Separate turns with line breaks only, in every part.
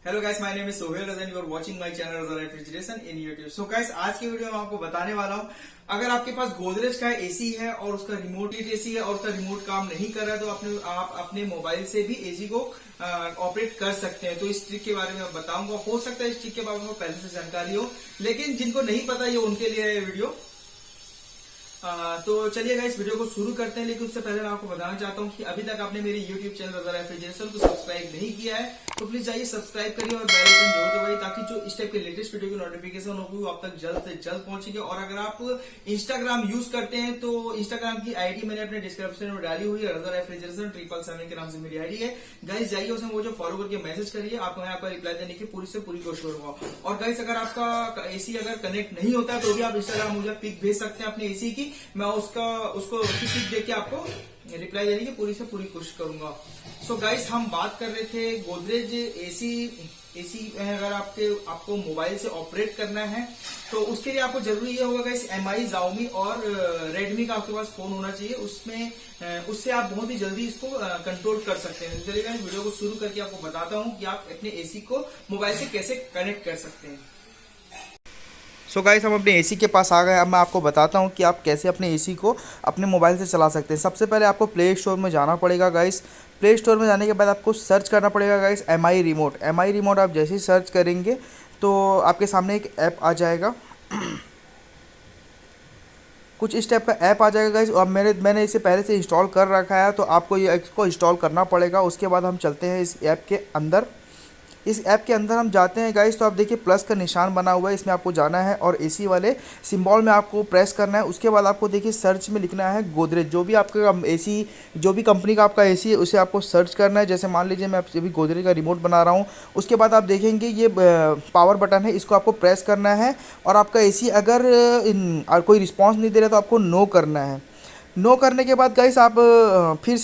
Hello guys, my name is Sohail Rajan, you are watching my channel Rajan refrigeration in YouTube. So guys, आज की video में आपको बताने वाला हूं, अगर आपके पास गोदरेज का एसी है और उसका रिमोट एसी है और उसका रिमोट काम नहीं कर रहा है तो आप अपने मोबाइल से भी एसी को ऑपरेट कर सकते हैं। तो इस ट्रिक के बारे में बताऊंगा। हो सकता है इस ट्रिक के बारे में पहले से जानकारी हो, लेकिन जिनको नहीं पता ये उनके लिए है वीडियो। तो चलिए गाइस, वीडियो को शुरू करते हैं। लेकिन उससे पहले मैं आपको बताना चाहता हूं कि अभी तक आपने मेरे YouTube चैनल रजन रेफ्रिजरेशन को सब्सक्राइब नहीं किया है तो प्लीज जाइए सब्सक्राइब करिए और बेल आइकन जरूर दबाइए, ताकि जो इस टाइप के लेटेस्ट वीडियो की नोटिफिकेशन होगी वो आप तक जल्द से जल्द पहुंचेगी। और अगर आप इंस्टाग्राम यूज करते हैं तो इंस्टाग्राम की आईडी मैंने अपने डिस्क्रिप्शन में डाली हुई है, रजन रेफ्रिजरेशन 777 के नाम से मेरी आईडी है। गाइस जाइए, उसमें वो जो फॉलो करके मैसेज करिए, आपको मैं आपका रिप्लाई देने की पूरी से पूरी कोशिश करूंगा। और गाइस, अगर आपका एसी अगर कनेक्ट नहीं होता है तो भी आप इंस्टाग्राम मुझे पिक भेज सकते हैं अपने एसी की, मैं उसको पिक देख के आपको रिप्लाई देने की पूरी से पूरी कोशिश करूंगा। सो गाइस, हम बात कर रहे थे गोदरेज एसी अगर आपको मोबाइल से ऑपरेट करना है तो उसके लिए आपको जरूरी ये होगा गाइस, एमआई, Xiaomi और रेडमी का आपके पास फोन होना चाहिए। उससे आप बहुत ही जल्दी इसको कंट्रोल कर सकते हैं। चलिए गाइस, वीडियो को शुरू करके आपको बताता हूं कि आप अपने एसी को मोबाइल से कैसे कनेक्ट कर सकते हैं। सो गाइस, हम अपने एसी के पास आ गए। अब मैं आपको बताता हूं कि आप कैसे अपने एसी को अपने मोबाइल से चला सकते हैं। सबसे पहले आपको प्ले स्टोर में जाना पड़ेगा गाइस। प्ले स्टोर में जाने के बाद आपको सर्च करना पड़ेगा guys MI remote. MI remote आप जैसे ही सर्च करेंगे तो आपके सामने एक ऐप आ जाएगा। कुछ इस टाइप का ऐप आ जाएगा गाइस। और मैंने इसे पहले से इंस्टॉल कर रखा है, तो आपको ये इसको इंस्टॉल करना पड़ेगा। उसके बाद हम चलते हैं इस ऐप के अंदर। इस ऐप के अंदर हम जाते हैं गाइस, तो आप देखिए प्लस का निशान बना हुआ है, इसमें आपको जाना है और एसी वाले सिंबल में आपको प्रेस करना है। उसके बाद आपको देखिए सर्च में लिखना है गोदरेज। जो भी आपका एसी, जो भी कंपनी का आपका एसी है उसे आपको सर्च करना है। जैसे मान लीजिए मैं अभी गोदरेज का रिमोट बना रहा हूँ। उसके बाद आप देखेंगे ये पावर बटन है, इसको आपको प्रेस करना है। और आपका एसी अगर कोई रिस्पॉन्स नहीं दे रहा तो आपको नो करना है। नो करने के बाद गाइस आप फिर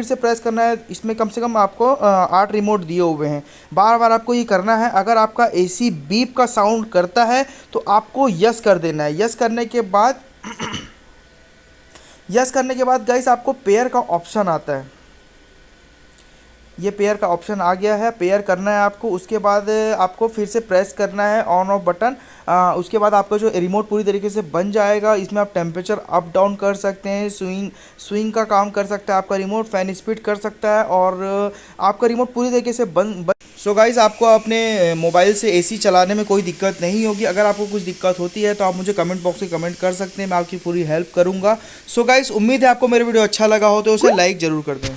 से प्रेस करना है। इसमें कम से कम आपको 8 रिमोट दिए हुए हैं। बार बार आपको ये करना है। अगर आपका एसी बीप का साउंड करता है तो आपको यस कर देना है। यस करने के बाद गाइस आपको पेयर का ऑप्शन आता है। ये पेयर का ऑप्शन आ गया है, पेयर करना है आपको। उसके बाद आपको फिर से प्रेस करना है ऑन ऑफ बटन। उसके बाद आपका जो रिमोट पूरी तरीके से बन जाएगा। इसमें आप टेम्परेचर अप डाउन कर सकते हैं, स्विंग का काम कर सकता है आपका रिमोट, फैन स्पीड कर सकता है और आपका रिमोट पूरी तरीके से बन। सो गाइस, आपको अपने मोबाइल से एसी चलाने में कोई दिक्कत नहीं होगी। अगर आपको कुछ दिक्कत होती है तो आप मुझे कमेंट बॉक्स में कमेंट कर सकते हैं, मैं आपकी पूरी हेल्प करूँगा। सो गाइस, उम्मीद है आपको मेरा वीडियो अच्छा लगा हो तो उसे लाइक ज़रूर कर दें।